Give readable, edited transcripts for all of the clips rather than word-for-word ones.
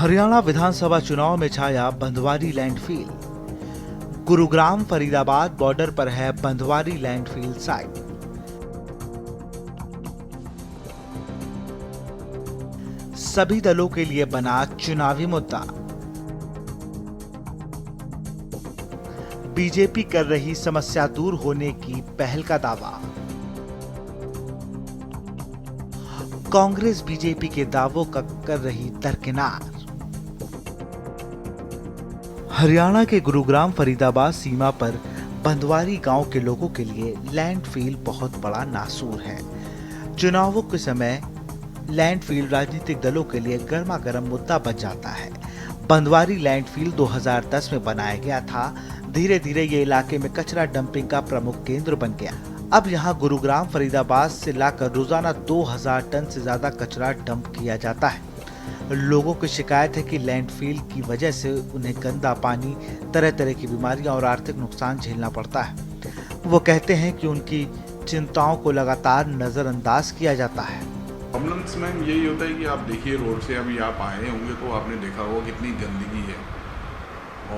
हरियाणा विधानसभा चुनाव में छाया बंधवारी लैंडफील। गुरुग्राम फरीदाबाद बॉर्डर पर है बंधवारी लैंडफील साइट। सभी दलों के लिए बना चुनावी मुद्दा। बीजेपी कर रही समस्या दूर होने की पहल का दावा। कांग्रेस बीजेपी के दावों का कर रही दरकिनार। हरियाणा के गुरुग्राम फरीदाबाद सीमा पर बंधवारी गांव के लोगों के लिए लैंडफील बहुत बड़ा नासूर है। चुनावों के समय लैंडफील राजनीतिक दलों के लिए गर्मा गर्म मुद्दा बन जाता है। बंधवारी लैंडफील 2010 में बनाया गया था। धीरे धीरे ये इलाके में कचरा डंपिंग का प्रमुख केंद्र बन गया। अब यहाँ गुरुग्राम फरीदाबाद से लाकर रोजाना 2000 टन से ज्यादा कचरा डंप किया जाता है। लोगों की शिकायत है कि लैंडफील की वजह से उन्हें गंदा पानी, तरह तरह की बीमारियां और आर्थिक नुकसान झेलना पड़ता है। वो कहते हैं कि उनकी चिंताओं को लगातार नजरअंदाज किया जाता है। प्रॉब्लम्स मैम यही होता है कि आप देखिए रोड से अभी आप आए होंगे तो आपने देखा होगा कितनी गंदगी है,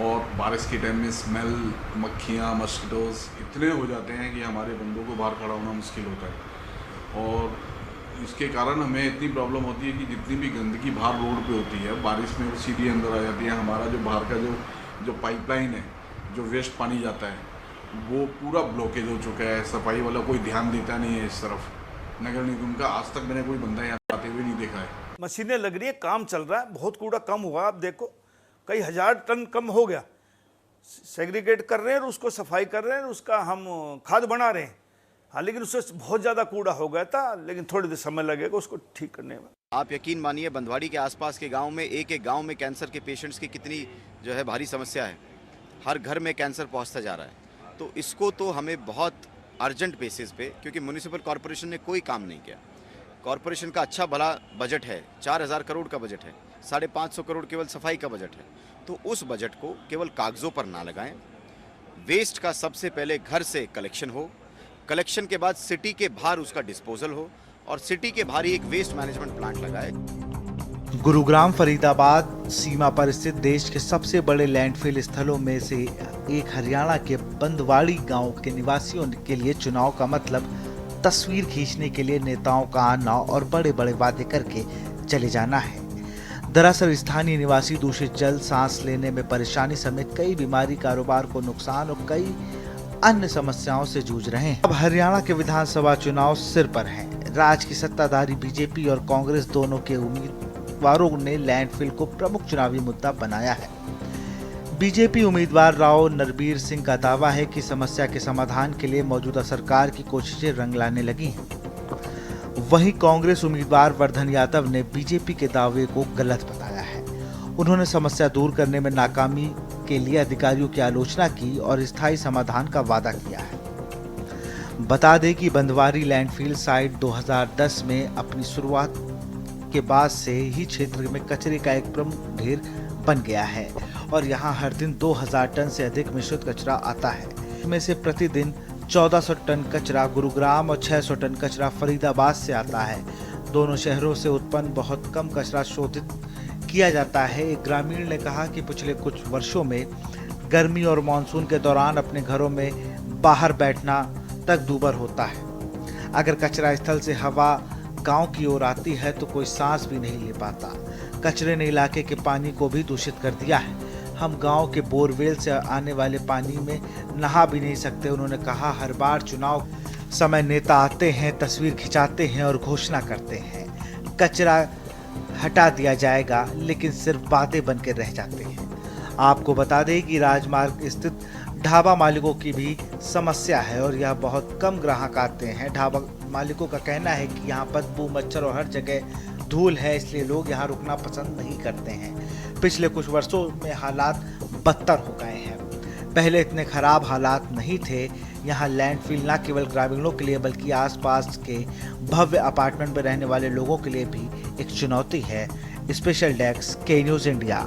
और बारिश के टाइम में स्मेल, मक्खियाँ, मस्किटोज इतने हो जाते हैं कि हमारे बंदों को बाहर खड़ा होना मुश्किल होता है। और इसके कारण हमें इतनी प्रॉब्लम होती है कि जितनी भी गंदगी बाहर रोड पे होती है, बारिश में वो सीधी अंदर आ जाती है। हमारा जो बाहर का जो पाइपलाइन है, जो वेस्ट पानी जाता है, वो पूरा ब्लॉकेज हो चुका है। सफाई वाला कोई ध्यान देता नहीं है इस तरफ। नगर निगम का आज तक मैंने कोई बंदा यहाँ आते हुए नहीं देखा है। मशीनें लग रही है, काम चल रहा है, बहुत कूड़ा कम हुआ। आप देखो कई हजार टन कम हो गया। सेग्रीगेट कर रहे हैं और उसको सफाई कर रहे हैं, उसका हम खाद बना रहे हैं। हाँ, लेकिन उससे बहुत ज़्यादा कूड़ा हो गया था, लेकिन थोड़ी देर समय लगेगा उसको ठीक करने में। आप यकीन मानिए बंधवाड़ी के आसपास के गांव में एक गांव में कैंसर के पेशेंट्स की कितनी जो है भारी समस्या है। हर घर में कैंसर पहुंचता जा रहा है। तो इसको तो हमें बहुत अर्जेंट बेसिस पे, क्योंकि म्यूनिसिपल कॉरपोरेशन ने कोई काम नहीं किया। कॉरपोरेशन का अच्छा भला बजट है, 4000 करोड़ का बजट है, 550 करोड़ केवल सफाई का बजट है। तो उस बजट को केवल कागज़ों पर ना लगाएं। वेस्ट का सबसे पहले घर से कलेक्शन हो, कलेक्शन के बाद सिटी के बाहर उसका डिस्पोजल हो, और सिटी के बाहर एक वेस्ट मैनेजमेंट प्लांट लगाए। गुरुग्राम फरीदाबाद सीमा पर स्थित देश के सबसे बड़े लैंडफिल स्थलों में से एक हरियाणा के बंधवाड़ी गांव के निवासियों के लिए चुनाव का मतलब तस्वीर खींचने के लिए नेताओं का आना और बड़े बड़े वादे करके चले जाना है। दरअसल स्थानीय निवासी दूषित जल, सांस लेने में परेशानी समेत कई बीमारी, कारोबार को नुकसान और कई अन्य समस्याओं से जूझ रहे हैं। अब हरियाणा के विधानसभा चुनाव सिर पर हैं। राज्य की सत्ताधारी बीजेपी और कांग्रेस दोनों के उम्मीदवारों ने लैंडफिल को प्रमुख चुनावी मुद्दा बनाया है। बीजेपी उम्मीदवार राव नरबीर सिंह का दावा है कि समस्या के समाधान के लिए मौजूदा सरकार की कोशिशें रंग लाने लगी हैं। वहीं कांग्रेस उम्मीदवार वर्धन यादव ने बीजेपी के दावे को गलत बताया है। उन्होंने समस्या दूर करने में नाकामी के लिए अधिकारियों की आलोचना की और स्थायी समाधान का वादा किया है। बता दें कि बंधवारी लैंडफील साइट 2010 में अपनी शुरुआत के बाद से ही क्षेत्र में कचरे का एक प्रमुख ढेर बन गया है और यहां हर दिन 2000 टन से अधिक मिश्रित कचरा आता है। इनमें से प्रतिदिन 1400 टन कचरा गुरुग्राम और 600 टन कचरा फरीदाबाद से आता है। दोनों शहरों से उत्पन्न बहुत कम कचरा शोधित किया जाता है। एक ग्रामीण ने कहा कि पिछले कुछ वर्षों में गर्मी और मानसून के दौरान अपने घरों में बाहर बैठना तक दूभर होता है। अगर कचरा स्थल से हवा गांव की ओर आती है तो कोई सांस भी नहीं ले पाता। कचरे ने इलाके के पानी को भी दूषित कर दिया है। हम गांव के बोरवेल से आने वाले पानी में नहा भी नहीं सकते। उन्होंने कहा, हर बार चुनाव समय नेता आते हैं, तस्वीर खिंचाते हैं और घोषणा करते हैं कचरा हटा दिया जाएगा, लेकिन सिर्फ बातें बनकर रह जाते हैं। आपको बता दें कि राजमार्ग स्थित ढाबा मालिकों की भी समस्या है और यह बहुत कम ग्राहक आते हैं। ढाबा मालिकों का कहना है कि यहाँ बदबू, मच्छर और हर जगह धूल है, इसलिए लोग यहाँ रुकना पसंद नहीं करते हैं। पिछले कुछ वर्षों में हालात बदतर हो गए हैं। पहले इतने खराब हालात नहीं थे। यहाँ लैंडफिल न केवल ग्रामीणों के लिए बल्कि आसपास के भव्य अपार्टमेंट में रहने वाले लोगों के लिए भी एक चुनौती है। स्पेशल डेस्क, के न्यूज़ इंडिया।